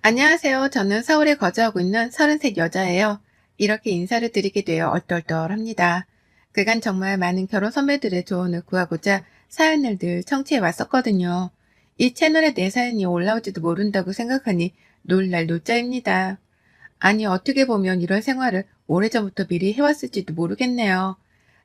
안녕하세요. 저는 서울에 거주하고 있는 33 여자예요. 이렇게 인사를 드리게 되어 얼떨떨합니다. 그간 정말 많은 결혼 선배들의 조언을 구하고자 사연을 늘 청취해 왔었거든요. 이 채널에 내 사연이 올라올지도 모른다고 생각하니 놀랄 노자입니다. 아니, 어떻게 보면 이런 생활을 오래전부터 미리 해왔을지도 모르겠네요.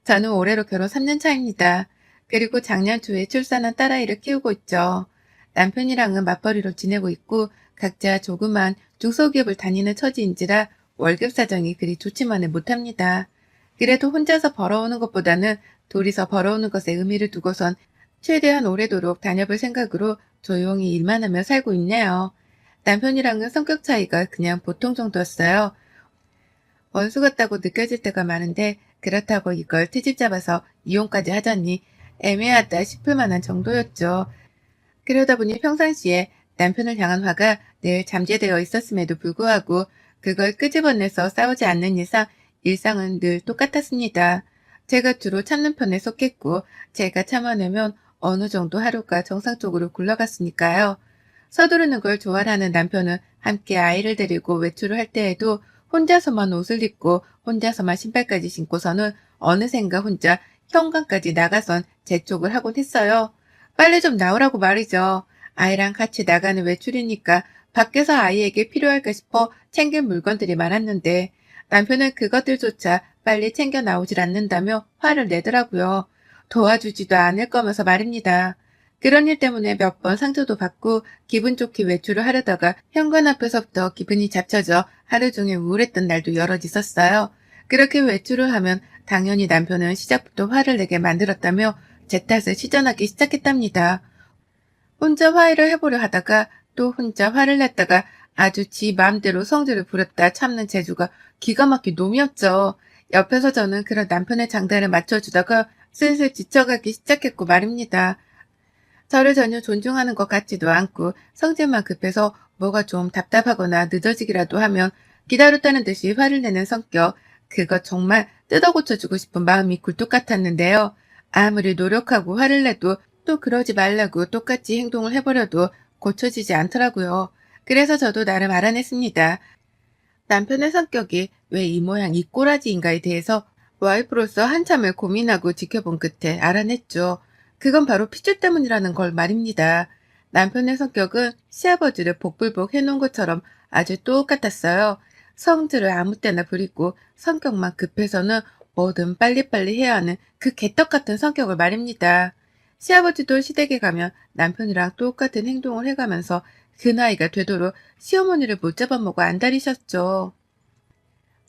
저는 올해로 결혼 3년 차입니다. 그리고 작년 초에 출산한 딸아이를 키우고 있죠. 남편이랑은 맞벌이로 지내고 있고 각자 조그만 중소기업을 다니는 처지인지라 월급 사정이 그리 좋지만은 못합니다. 그래도 혼자서 벌어오는 것보다는 둘이서 벌어오는 것에 의미를 두고선 최대한 오래도록 다녀볼 생각으로 조용히 일만 하며 살고 있네요. 남편이랑은 성격 차이가 그냥 보통 정도였어요. 원수 같다고 느껴질 때가 많은데 그렇다고 이걸 트집 잡아서 이혼까지 하자니 애매하다 싶을 만한 정도였죠. 그러다 보니 평상시에 남편을 향한 화가 늘 잠재되어 있었음에도 불구하고 그걸 끄집어내서 싸우지 않는 이상 일상은 늘 똑같았습니다. 제가 주로 참는 편에 속했고 제가 참아내면 어느 정도 하루가 정상적으로 굴러갔으니까요. 서두르는 걸 좋아하는 남편은 함께 아이를 데리고 외출을 할 때에도 혼자서만 옷을 입고 혼자서만 신발까지 신고서는 어느샌가 혼자 현관까지 나가선 재촉을 하곤 했어요. 빨리 좀 나오라고 말이죠. 아이랑 같이 나가는 외출이니까 밖에서 아이에게 필요할까 싶어 챙긴 물건들이 많았는데 남편은 그것들조차 빨리 챙겨 나오질 않는다며 화를 내더라고요. 도와주지도 않을 거면서 말입니다. 그런 일 때문에 몇 번 상처도 받고 기분 좋게 외출을 하려다가 현관 앞에서부터 기분이 잡쳐져 하루 종일 우울했던 날도 여럿 있었어요. 그렇게 외출을 하면 당연히 남편은 시작부터 화를 내게 만들었다며 제 탓을 시전하기 시작했답니다. 혼자 화해를 해보려 하다가 또 혼자 화를 냈다가 아주 지 마음대로 성질을 부렸다 참는 재주가 기가 막힌 놈이었죠. 옆에서 저는 그런 남편의 장단을 맞춰주다가 슬슬 지쳐가기 시작했고 말입니다. 저를 전혀 존중하는 것 같지도 않고 성질만 급해서 뭐가 좀 답답하거나 늦어지기라도 하면 기다렸다는 듯이 화를 내는 성격. 그거 정말 뜯어 고쳐주고 싶은 마음이 굴뚝 같았는데요. 아무리 노력하고 화를 내도 또 그러지 말라고 똑같이 행동을 해버려도 고쳐지지 않더라고요. 그래서 저도 나름 알아냈습니다. 남편의 성격이 왜 이 모양 이 꼬라지인가에 대해서 와이프로서 한참을 고민하고 지켜본 끝에 알아냈죠. 그건 바로 핏줄 때문이라는 걸 말입니다. 남편의 성격은 시아버지를 복불복 해놓은 것처럼 아주 똑같았어요. 성질을 아무 때나 부리고 성격만 급해서는 뭐든 빨리빨리 해야 하는 그 개떡 같은 성격을 말입니다. 시아버지도 시댁에 가면 남편이랑 똑같은 행동을 해가면서 그 나이가 되도록 시어머니를 못 잡아먹어 안달이셨죠.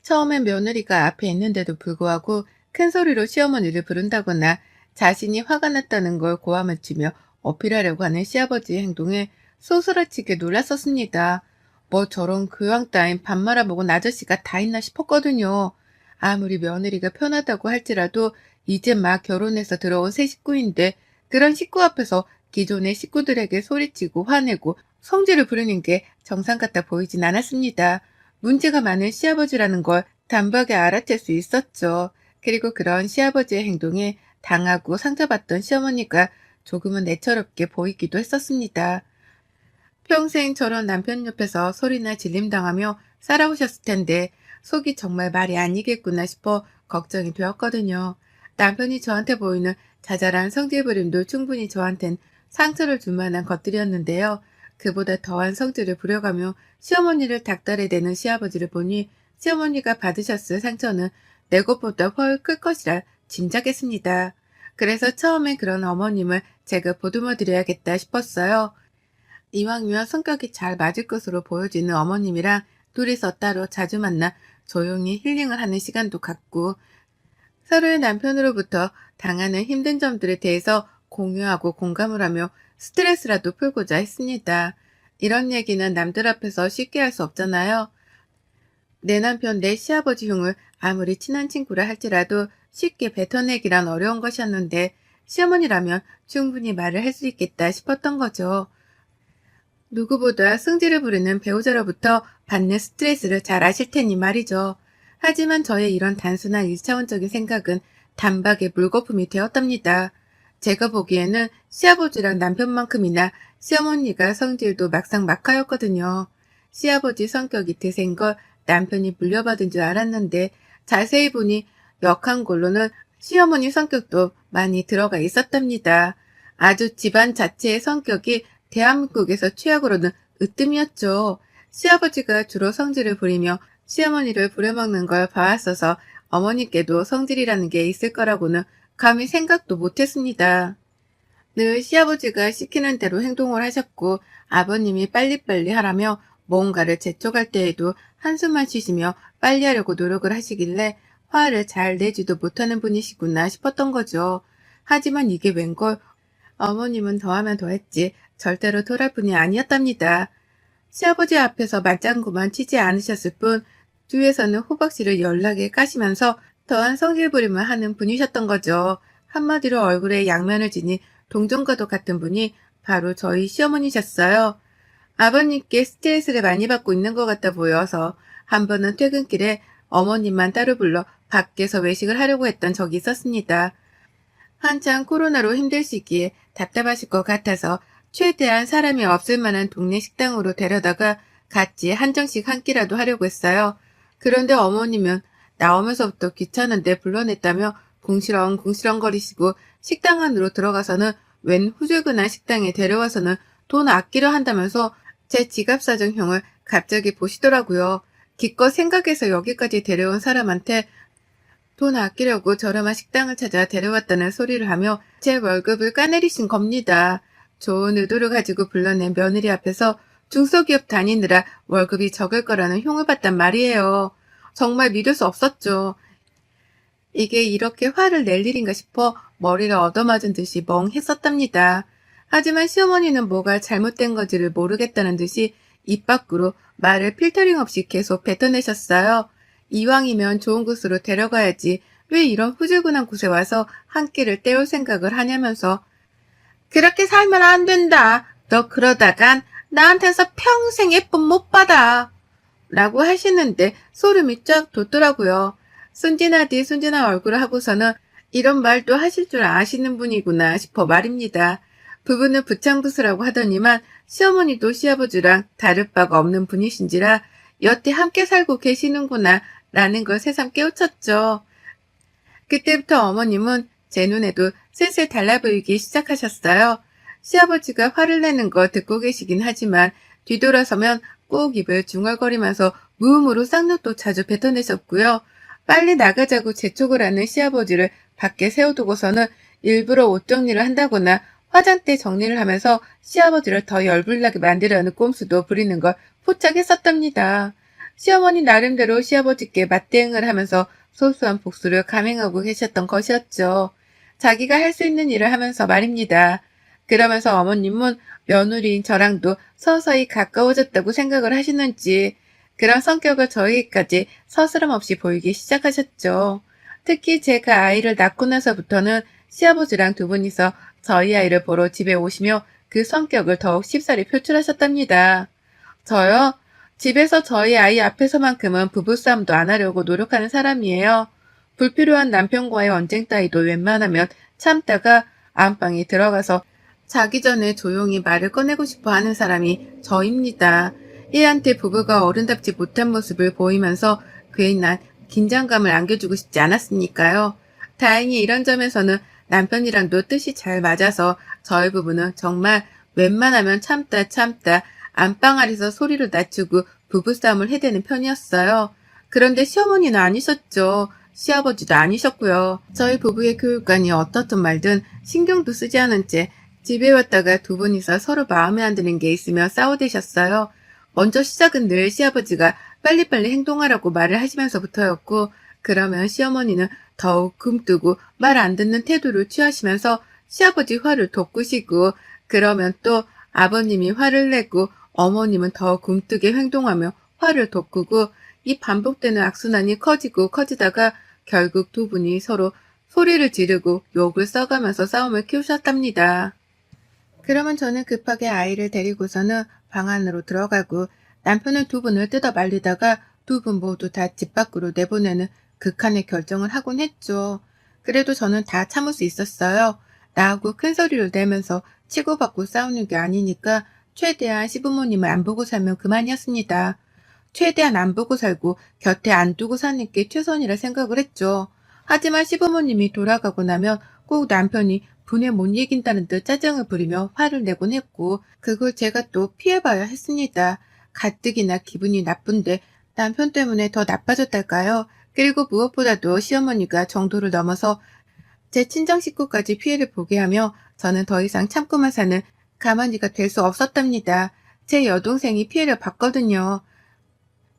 처음엔 며느리가 앞에 있는데도 불구하고 큰 소리로 시어머니를 부른다거나 자신이 화가 났다는 걸 고함을 치며 어필하려고 하는 시아버지의 행동에 소스라치게 놀랐었습니다. 뭐 저런 교양 따윈 밥 말아먹은 아저씨가 다 있나 싶었거든요. 아무리 며느리가 편하다고 할지라도 이제 막 결혼해서 들어온 새 식구인데 그런 식구 앞에서 기존의 식구들에게 소리치고 화내고 성질을 부리는 게 정상 같아 보이진 않았습니다. 문제가 많은 시아버지라는 걸 단박에 알아챌 수 있었죠. 그리고 그런 시아버지의 행동에 당하고 상처받던 시어머니가 조금은 애처롭게 보이기도 했었습니다. 평생 저런 남편 옆에서 소리나 질림당하며 살아오셨을 텐데 속이 정말 말이 아니겠구나 싶어 걱정이 되었거든요. 남편이 저한테 보이는 자잘한 성질 부림도 충분히 저한텐 상처를 줄 만한 것들이었는데요. 그보다 더한 성질을 부려가며 시어머니를 닥달해 대는 시아버지를 보니 시어머니가 받으셨을 상처는 내 것보다 훨 클 것이라 짐작했습니다. 그래서 처음엔 그런 어머님을 제가 보듬어 드려야겠다 싶었어요. 이왕이면 성격이 잘 맞을 것으로 보여지는 어머님이랑 둘이서 따로 자주 만나 조용히 힐링을 하는 시간도 갖고 서로의 남편으로부터 당하는 힘든 점들에 대해서 공유하고 공감을 하며 스트레스라도 풀고자 했습니다. 이런 얘기는 남들 앞에서 쉽게 할 수 없잖아요. 내 남편, 내 시아버지 흉을 아무리 친한 친구라 할지라도 쉽게 뱉어내기란 어려운 것이었는데 시어머니라면 충분히 말을 할 수 있겠다 싶었던 거죠. 누구보다 승질을 부리는 배우자로부터 받는 스트레스를 잘 아실 테니 말이죠. 하지만 저의 이런 단순한 일차원적인 생각은 단박에 물거품이 되었답니다. 제가 보기에는 시아버지랑 남편만큼이나 시어머니가 성질도 막상 막하였거든요. 시아버지 성격이 드센 걸 남편이 물려받은 줄 알았는데 자세히 보니 역한 걸로는 시어머니 성격도 많이 들어가 있었답니다. 아주 집안 자체의 성격이 대한민국에서 최악으로는 으뜸이었죠. 시아버지가 주로 성질을 부리며 시어머니를 부려먹는 걸 봐왔어서 어머니께도 성질이라는 게 있을 거라고는 감히 생각도 못했습니다. 늘 시아버지가 시키는 대로 행동을 하셨고 아버님이 빨리빨리 하라며 뭔가를 재촉할 때에도 한숨만 쉬시며 빨리 하려고 노력을 하시길래 화를 잘 내지도 못하는 분이시구나 싶었던 거죠. 하지만 이게 웬걸 어머님은 더하면 더했지 절대로 토랄 분이 아니었답니다. 시아버지 앞에서 맞장구만 치지 않으셨을 뿐 뒤에서는 호박씨를 연락에 까시면서 더한 성질 부림을 하는 분이셨던 거죠. 한마디로 얼굴에 양면을 지닌 동정과도 같은 분이 바로 저희 시어머니셨어요. 아버님께 스트레스를 많이 받고 있는 것 같아 보여서 한 번은 퇴근길에 어머님만 따로 불러 밖에서 외식을 하려고 했던 적이 있었습니다. 한창 코로나로 힘들 시기에 답답하실 것 같아서 최대한 사람이 없을 만한 동네 식당으로 데려다가 같이 한정식 한 끼라도 하려고 했어요. 그런데 어머님은 나오면서부터 귀찮은데 불러냈다며 궁시렁궁시렁거리시고 식당 안으로 들어가서는 웬 후줄근한 식당에 데려와서는 돈 아끼려 한다면서 제 지갑 사정형을 갑자기 보시더라고요. 기껏 생각해서 여기까지 데려온 사람한테 돈 아끼려고 저렴한 식당을 찾아 데려왔다는 소리를 하며 제 월급을 까내리신 겁니다. 좋은 의도를 가지고 불러낸 며느리 앞에서 중소기업 다니느라 월급이 적을 거라는 흉을 봤단 말이에요. 정말 믿을 수 없었죠. 이게 이렇게 화를 낼 일인가 싶어 머리를 얻어맞은 듯이 멍했었답니다. 하지만 시어머니는 뭐가 잘못된 건지를 모르겠다는 듯이 입 밖으로 말을 필터링 없이 계속 뱉어내셨어요. 이왕이면 좋은 곳으로 데려가야지 왜 이런 후줄근한 곳에 와서 한 끼를 때울 생각을 하냐면서 그렇게 살면 안 된다. 너 그러다간 나한테서 평생 예쁨 못 받아. 라고 하시는데 소름이 쫙 돋더라고요. 순진하디 순진한 얼굴을 하고서는 이런 말도 하실 줄 아시는 분이구나 싶어 말입니다. 부부는 부창부수라고 하더니만 시어머니도 시아버지랑 다를 바가 없는 분이신지라 여태 함께 살고 계시는구나 라는 걸 새삼 깨우쳤죠. 그때부터 어머님은 제 눈에도 슬슬 달라 보이기 시작하셨어요. 시아버지가 화를 내는 거 듣고 계시긴 하지만 뒤돌아서면 꼭 입을 중얼거리면서 무음으로 쌍욕도 자주 뱉어내셨고요. 빨리 나가자고 재촉을 하는 시아버지를 밖에 세워두고서는 일부러 옷 정리를 한다거나 화장대 정리를 하면서 시아버지를 더 열불나게 만들려는 꼼수도 부리는 걸 포착했었답니다. 시어머니 나름대로 시아버지께 맞대응을 하면서 소소한 복수를 감행하고 계셨던 것이었죠. 자기가 할 수 있는 일을 하면서 말입니다. 그러면서 어머님은 며느리인 저랑도 서서히 가까워졌다고 생각을 하시는지 그런 성격을 저희까지 서스럼 없이 보이기 시작하셨죠. 특히 제가 아이를 낳고 나서부터는 시아버지랑 두 분이서 저희 아이를 보러 집에 오시며 그 성격을 더욱 쉽사리 표출하셨답니다. 저요? 집에서 저희 아이 앞에서만큼은 부부싸움도 안 하려고 노력하는 사람이에요. 불필요한 남편과의 언쟁 따위도 웬만하면 참다가 안방에 들어가서 자기 전에 조용히 말을 꺼내고 싶어 하는 사람이 저입니다. 얘한테 부부가 어른답지 못한 모습을 보이면서 괜한 긴장감을 안겨주고 싶지 않았으니까요. 다행히 이런 점에서는 남편이랑도 뜻이 잘 맞아서 저희 부부는 정말 웬만하면 참다 안방 아래서 소리를 낮추고 부부싸움을 해대는 편이었어요. 그런데 시어머니는 아니셨죠. 시아버지도 아니셨고요. 저희 부부의 교육관이 어떻든 말든 신경도 쓰지 않은 채 집에 왔다가 두 분이서 서로 마음에 안 드는 게 있으며 싸워대셨어요. 먼저 시작은 늘 시아버지가 빨리빨리 행동하라고 말을 하시면서부터였고 그러면 시어머니는 더욱 굼뜨고 말 안 듣는 태도를 취하시면서 시아버지 화를 돋구시고 그러면 또 아버님이 화를 내고 어머님은 더 굼뜨게 행동하며 화를 돋구고 이 반복되는 악순환이 커지고 커지다가 결국 두 분이 서로 소리를 지르고 욕을 써가면서 싸움을 키우셨답니다. 그러면 저는 급하게 아이를 데리고서는 방 안으로 들어가고 남편은 두 분을 뜯어 말리다가 두 분 모두 다 집 밖으로 내보내는 극한의 결정을 하곤 했죠. 그래도 저는 다 참을 수 있었어요. 나하고 큰 소리를 내면서 치고받고 싸우는 게 아니니까 최대한 시부모님을 안 보고 살면 그만이었습니다. 최대한 안 보고 살고 곁에 안 두고 사는 게 최선이라 생각을 했죠. 하지만 시부모님이 돌아가고 나면 꼭 남편이 분에 못 이긴다는 듯 짜증을 부리며 화를 내곤 했고, 그걸 제가 또 피해봐야 했습니다. 가뜩이나 기분이 나쁜데 남편 때문에 더 나빠졌달까요? 그리고 무엇보다도 시어머니가 정도를 넘어서 제 친정 식구까지 피해를 보게 하며 저는 더 이상 참고만 사는 가만히가 될 수 없었답니다. 제 여동생이 피해를 봤거든요.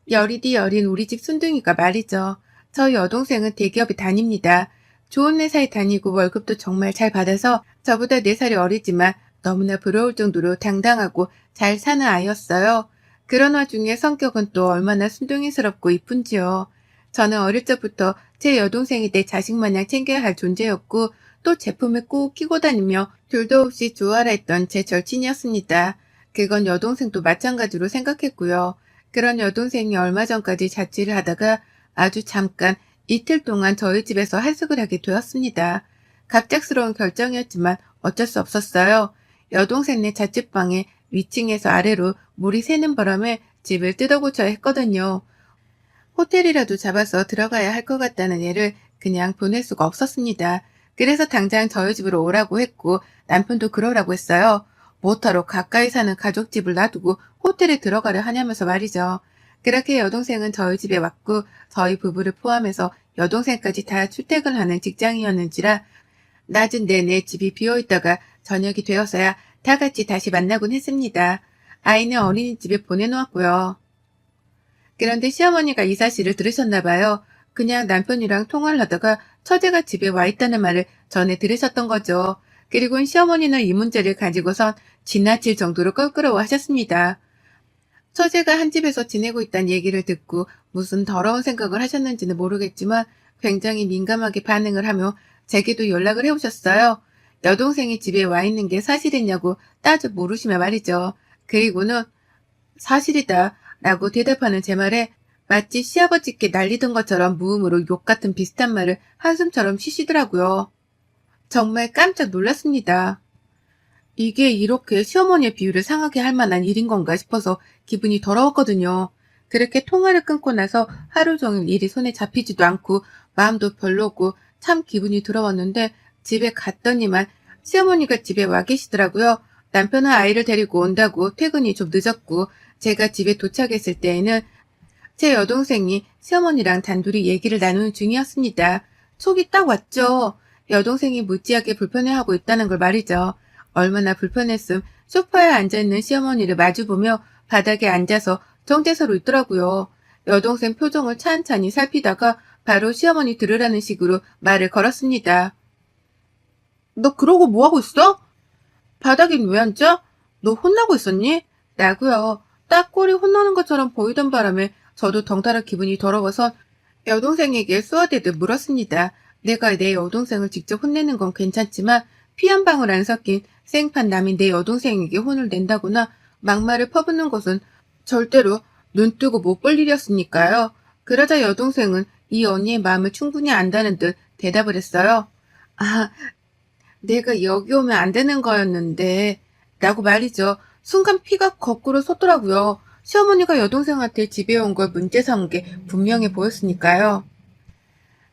여리디 여린 우리 집 순둥이가 말이죠. 저 여동생은 대기업에 다닙니다. 좋은 회사에 다니고 월급도 정말 잘 받아서 저보다 4살이 어리지만 너무나 부러울 정도로 당당하고 잘 사는 아이였어요. 그런 와중에 성격은 또 얼마나 순둥이스럽고 이쁜지요. 저는 어릴 적부터 제 여동생이 내 자식 마냥 챙겨야 할 존재였고, 또 제품을 꼭 끼고 다니며 둘도 없이 좋아라 했던 제 절친이었습니다. 그건 여동생도 마찬가지로 생각했고요. 그런 여동생이 얼마 전까지 자취를 하다가 아주 잠깐 이틀 동안 저희 집에서 하숙을 하게 되었습니다. 갑작스러운 결정이었지만 어쩔 수 없었어요. 여동생네 자취방에 위층에서 아래로 물이 새는 바람에 집을 뜯어고쳐야 했거든요. 호텔이라도 잡아서 들어가야 할 것 같다는 애를 그냥 보낼 수가 없었습니다. 그래서 당장 저희 집으로 오라고 했고 남편도 그러라고 했어요. 못하러 가까이 사는 가족집을 놔두고 호텔에 들어가려 하냐면서 말이죠. 그렇게 여동생은 저희 집에 왔고 저희 부부를 포함해서 여동생까지 다 출퇴근하는 직장이었는지라 낮은 내내 집이 비어있다가 저녁이 되어서야 다 같이 다시 만나곤 했습니다. 아이는 어린이집에 보내놓았고요. 그런데 시어머니가 이 사실을 들으셨나 봐요. 그냥 남편이랑 통화를 하다가 처제가 집에 와 있다는 말을 전해 들으셨던 거죠. 그리고 시어머니는 이 문제를 가지고선 지나칠 정도로 껄끄러워 하셨습니다. 처제가 한 집에서 지내고 있다는 얘기를 듣고 무슨 더러운 생각을 하셨는지는 모르겠지만 굉장히 민감하게 반응을 하며 제게도 연락을 해오셨어요. 여동생이 집에 와 있는 게 사실이냐고 따져 물으시며 말이죠. 그리고는 사실이다 라고 대답하는 제 말에 마치 시아버지께 날리던 것처럼 무음으로 욕 같은 비슷한 말을 한숨처럼 쉬시더라고요. 정말 깜짝 놀랐습니다. 이게 이렇게 시어머니의 비유를 상하게 할 만한 일인 건가 싶어서 기분이 더러웠거든요. 그렇게 통화를 끊고 나서 하루 종일 일이 손에 잡히지도 않고 마음도 별로고 참 기분이 더러웠는데, 집에 갔더니만 시어머니가 집에 와 계시더라고요. 남편은 아이를 데리고 온다고 퇴근이 좀 늦었고, 제가 집에 도착했을 때에는 제 여동생이 시어머니랑 단둘이 얘기를 나누는 중이었습니다. 속이 딱 왔죠. 여동생이 무지하게 불편해하고 있다는 걸 말이죠. 얼마나 불편했음 소파에 앉아있는 시어머니를 마주보며 바닥에 앉아서 정체서로 있더라고요. 여동생 표정을 찬찬히 살피다가 바로 시어머니 들으라는 식으로 말을 걸었습니다. 너 그러고 뭐하고 있어? 바닥엔 왜 앉아? 너 혼나고 있었니? 라고요. 딱 꼴이 혼나는 것처럼 보이던 바람에 저도 덩달아 기분이 더러워서 여동생에게 쏘아대듯 물었습니다. 내가 내 여동생을 직접 혼내는 건 괜찮지만 피 한 방울 안 섞인 생판 남인 내 여동생에게 혼을 낸다거나 막말을 퍼붓는 것은 절대로 눈 뜨고 못 볼 일이었으니까요. 그러자 여동생은 이 언니의 마음을 충분히 안다는 듯 대답을 했어요. 아, 내가 여기 오면 안 되는 거였는데 라고 말이죠. 순간 피가 거꾸로 솟더라고요. 시어머니가 여동생한테 집에 온 걸 문제 삼은 게 분명해 보였으니까요.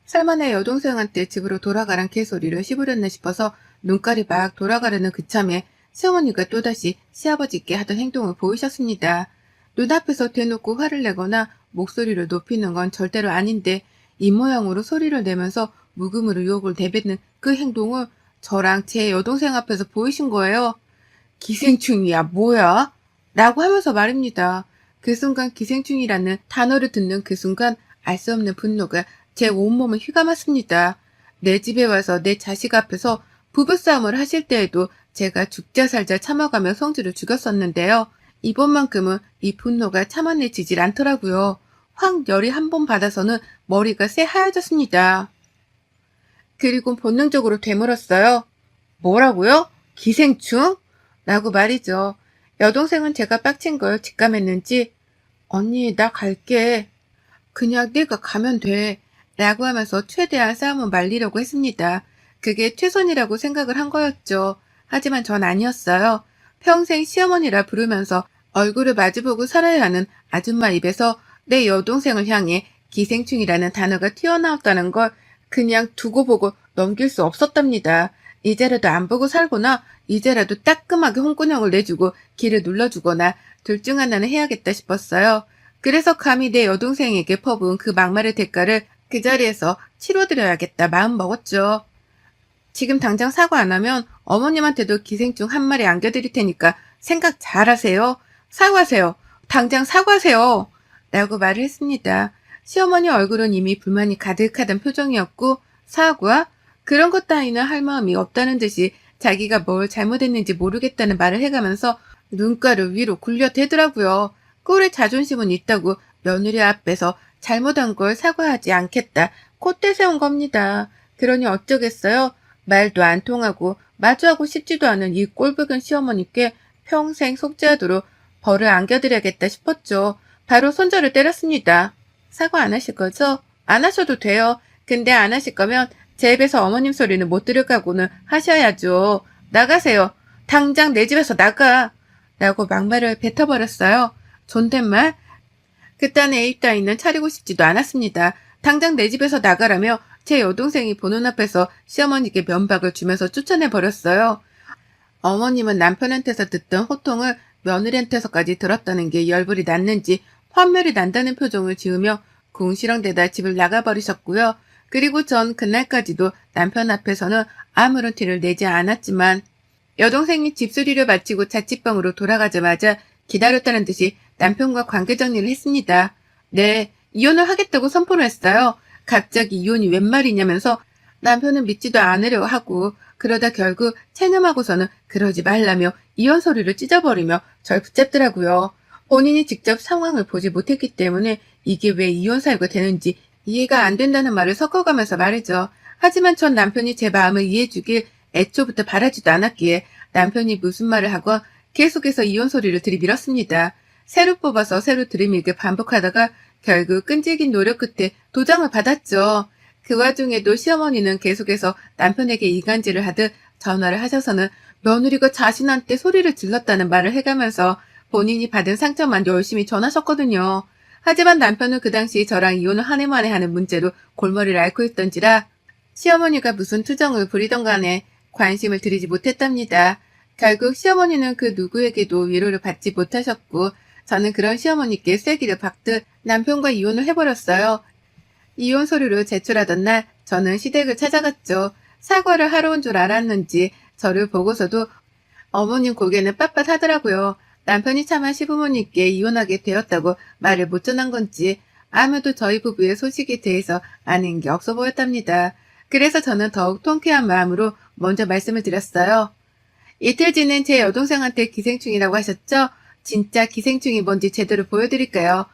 설마 내 여동생한테 집으로 돌아가란 개소리를 씹으렸나 싶어서 눈깔이 막 돌아가려는 그참에 시어머니가 또다시 시아버지께 하던 행동을 보이셨습니다. 눈앞에서 대놓고 화를 내거나 목소리를 높이는 건 절대로 아닌데 이 모양으로 소리를 내면서 묵음으로 욕을 내뱉는 그 행동을 저랑 제 여동생 앞에서 보이신 거예요. 기생충이야 뭐야? 라고 하면서 말입니다. 그 순간 기생충이라는 단어를 듣는 그 순간 알 수 없는 분노가 제 온몸을 휘감았습니다. 내 집에 와서 내 자식 앞에서 부부싸움을 하실 때에도 제가 죽자 살자 참아가며 성질을 죽였었는데요. 이번만큼은 이 분노가 참아내지질 않더라고요. 확 열이 한 번 받아서는 머리가 새하얘졌습니다. 그리고 본능적으로 되물었어요. 뭐라고요? 기생충? 라고 말이죠. 여동생은 제가 빡친 걸 직감했는지 언니 나 갈게. 그냥 내가 가면 돼. 라고 하면서 최대한 싸움을 말리려고 했습니다. 그게 최선이라고 생각을 한 거였죠. 하지만 전 아니었어요. 평생 시어머니라 부르면서 얼굴을 마주보고 살아야 하는 아줌마 입에서 내 여동생을 향해 기생충이라는 단어가 튀어나왔다는 걸 그냥 두고 보고 넘길 수 없었답니다. 이제라도 안 보고 살거나 이제라도 따끔하게 홍군형을 내주고 길을 눌러주거나 둘 중 하나는 해야겠다 싶었어요. 그래서 감히 내 여동생에게 퍼부은 그 막말의 대가를 그 자리에서 치러드려야겠다 마음 먹었죠. 지금 당장 사과 안 하면 어머님한테도 기생충 한 마리 안겨드릴 테니까 생각 잘 하세요. 사과하세요. 당장 사과하세요. 라고 말을 했습니다. 시어머니 얼굴은 이미 불만이 가득하던 표정이었고 사과? 그런 것 따위는 할 마음이 없다는 듯이 자기가 뭘 잘못했는지 모르겠다는 말을 해가면서 눈가를 위로 굴려대더라고요. 꼴의 자존심은 있다고 며느리 앞에서 잘못한 걸 사과하지 않겠다. 콧대 세운 겁니다. 그러니 어쩌겠어요? 말도 안 통하고 마주하고 싶지도 않은 이 꼴불견 시어머니께 평생 속죄하도록 벌을 안겨드려야겠다 싶었죠. 바로 손절을 때렸습니다. 사과 안 하실 거죠? 안 하셔도 돼요. 근데 안 하실 거면 제 입에서 어머님 소리는 못 들을 각오는 하셔야죠. 나가세요. 당장 내 집에서 나가. 라고 막말을 뱉어버렸어요. 존댓말? 그딴 애입 따위는 차리고 싶지도 않았습니다. 당장 내 집에서 나가라며 제 여동생이 보는 앞에서 시어머니께 면박을 주면서 쫓아내버렸어요. 어머님은 남편한테서 듣던 호통을 며느리한테서까지 들었다는 게 열불이 났는지 환멸이 난다는 표정을 지으며 궁시렁대다 집을 나가버리셨고요. 그리고 전 그날까지도 남편 앞에서는 아무런 티를 내지 않았지만 여동생이 집수리를 마치고 자취방으로 돌아가자마자 기다렸다는 듯이 남편과 관계 정리를 했습니다. 네, 이혼을 하겠다고 선포를 했어요. 갑자기 이혼이 웬 말이냐면서 남편은 믿지도 않으려 하고 그러다 결국 체념하고서는 그러지 말라며 이혼 소리를 찢어버리며 절 붙잡더라고요. 본인이 직접 상황을 보지 못했기 때문에 이게 왜 이혼 사유가 되는지 이해가 안 된다는 말을 섞어가면서 말이죠. 하지만 전 남편이 제 마음을 이해해주길 애초부터 바라지도 않았기에 남편이 무슨 말을 하건 계속해서 이혼 소리를 들이밀었습니다. 새로 뽑아서 새로 들이밀게 반복하다가 결국 끈질긴 노력 끝에 도장을 받았죠. 그 와중에도 시어머니는 계속해서 남편에게 이간질을 하듯 전화를 하셔서는 며느리가 자신한테 소리를 질렀다는 말을 해가면서 본인이 받은 상처만 열심히 전하셨거든요. 하지만 남편은 그 당시 저랑 이혼을 한 해 만에 하는 문제로 골머리를 앓고 있던지라 시어머니가 무슨 투정을 부리던 간에 관심을 들이지 못했답니다. 결국 시어머니는 그 누구에게도 위로를 받지 못하셨고 저는 그런 시어머니께 쐐기를 박듯 남편과 이혼을 해버렸어요. 이혼 서류를 제출하던 날 저는 시댁을 찾아갔죠. 사과를 하러 온 줄 알았는지 저를 보고서도 어머님 고개는 빳빳하더라고요. 남편이 차마 시부모님께 이혼하게 되었다고 말을 못 전한 건지 아무도 저희 부부의 소식에 대해서 아는 게 없어 보였답니다. 그래서 저는 더욱 통쾌한 마음으로 먼저 말씀을 드렸어요. 이틀 지는 제 여동생한테 기생충이라고 하셨죠? 진짜 기생충이 뭔지 제대로 보여드릴까요?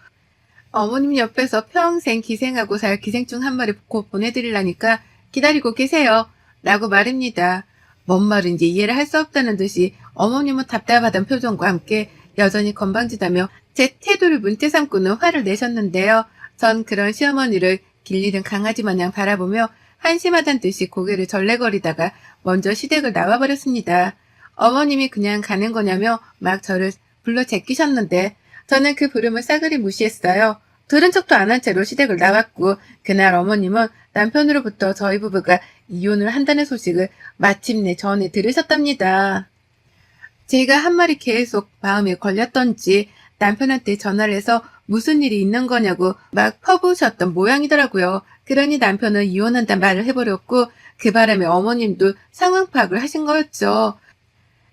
어머님 옆에서 평생 기생하고 살 기생충 한 마리 곧 보내드리려니까 기다리고 계세요. 라고 말입니다. 뭔 말인지 이해를 할 수 없다는 듯이 어머님은 답답하던 표정과 함께 여전히 건방지다며 제 태도를 문제 삼고는 화를 내셨는데요. 전 그런 시어머니를 길리는 강아지 마냥 바라보며 한심하단 듯이 고개를 절레거리다가 먼저 시댁을 나와버렸습니다. 어머님이 그냥 가는 거냐며 막 저를 불러 제끼셨는데 저는 그 부름을 싸그리 무시했어요. 들은 척도 안 한 채로 시댁을 나왔고 그날 어머님은 남편으로부터 저희 부부가 이혼을 한다는 소식을 마침내 전해 들으셨답니다. 제가 한 말이 계속 마음에 걸렸던지 남편한테 전화를 해서 무슨 일이 있는 거냐고 막 퍼부으셨던 모양이더라고요. 그러니 남편은 이혼한다는 말을 해버렸고 그 바람에 어머님도 상황 파악을 하신 거였죠.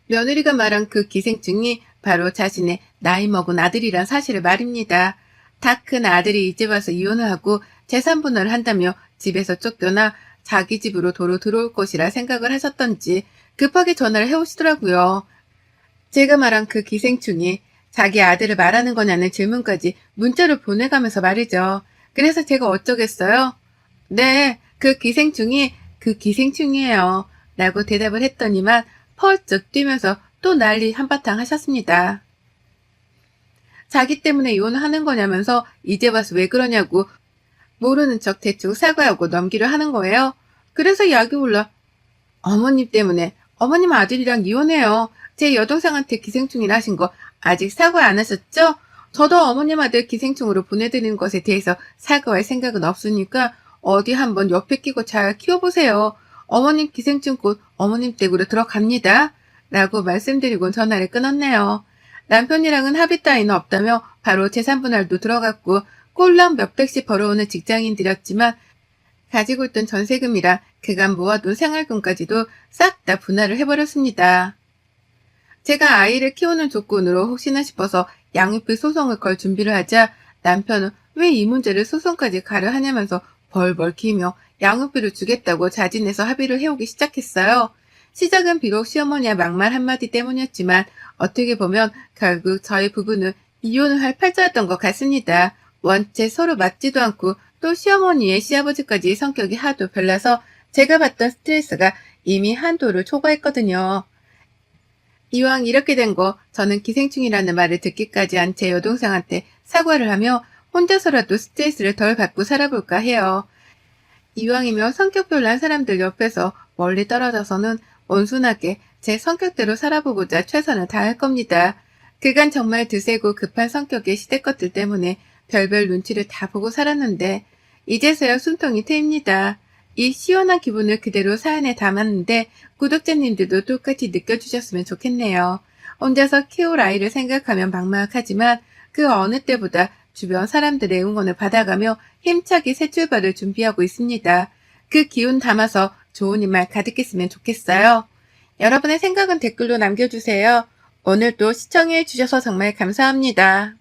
며느리가 말한 그 기생충이 바로 자신의 나이 먹은 아들이란 사실을 말입니다. 다 큰 아들이 이제 와서 이혼을 하고 재산분할을 한다며 집에서 쫓겨나 자기 집으로 도로 들어올 것이라 생각을 하셨던지 급하게 전화를 해오시더라고요. 제가 말한 그 기생충이 자기 아들을 말하는 거냐는 질문까지 문자로 보내가면서 말이죠. 그래서 제가 어쩌겠어요? 네, 그 기생충이에요. 라고 대답을 했더니만 펄쩍 뛰면서 또 난리 한바탕 하셨습니다. 자기 때문에 이혼을 하는 거냐면서 이제 와서 왜 그러냐고 모르는 척 대충 사과하고 넘기려 하는 거예요. 그래서 약이 올라 어머님 때문에 어머님 아들이랑 이혼해요. 제 여동생한테 기생충이라 하신 거 아직 사과 안 하셨죠? 저도 어머님 아들 기생충으로 보내드리는 것에 대해서 사과할 생각은 없으니까 어디 한번 옆에 끼고 잘 키워보세요. 어머님 기생충 곧 어머님 댁으로 들어갑니다. 라고 말씀드리고 전화를 끊었네요. 남편이랑은 합의 따위는 없다며 바로 재산분할도 들어갔고 꼴랑 몇백씩 벌어오는 직장인들이었지만 가지고 있던 전세금이랑 그간 모아둔 생활금까지도 싹 다 분할을 해버렸습니다. 제가 아이를 키우는 조건으로 혹시나 싶어서 양육비 소송을 걸 준비를 하자 남편은 왜 이 문제를 소송까지 가려 하냐면서 벌벌 기며 양육비를 주겠다고 자진해서 합의를 해오기 시작했어요. 시작은 비록 시어머니와 막말 한마디 때문이었지만 어떻게 보면 결국 저희 부부는 이혼을 할 팔자였던 것 같습니다. 원체 서로 맞지도 않고 또 시어머니의 시아버지까지 성격이 하도 별나서 제가 받던 스트레스가 이미 한도를 초과했거든요. 이왕 이렇게 된 거 저는 기생충이라는 말을 듣기까지 한 제 여동생한테 사과를 하며 혼자서라도 스트레스를 덜 받고 살아볼까 해요. 이왕이면 성격 별난 사람들 옆에서 멀리 떨어져서는 온순하게 제 성격대로 살아보고자 최선을 다할 겁니다. 그간 정말 드세고 급한 성격의 시댁 것들 때문에 별별 눈치를 다 보고 살았는데 이제서야 숨통이 트입니다. 이 시원한 기분을 그대로 사연에 담았는데 구독자님들도 똑같이 느껴주셨으면 좋겠네요. 혼자서 키울 아이를 생각하면 막막하지만 그 어느 때보다 주변 사람들의 응원을 받아가며 힘차게 새 출발을 준비하고 있습니다. 그 기운 담아서 좋은 말 가득했으면 좋겠어요. 여러분의 생각은 댓글로 남겨주세요. 오늘도 시청해 주셔서 정말 감사합니다.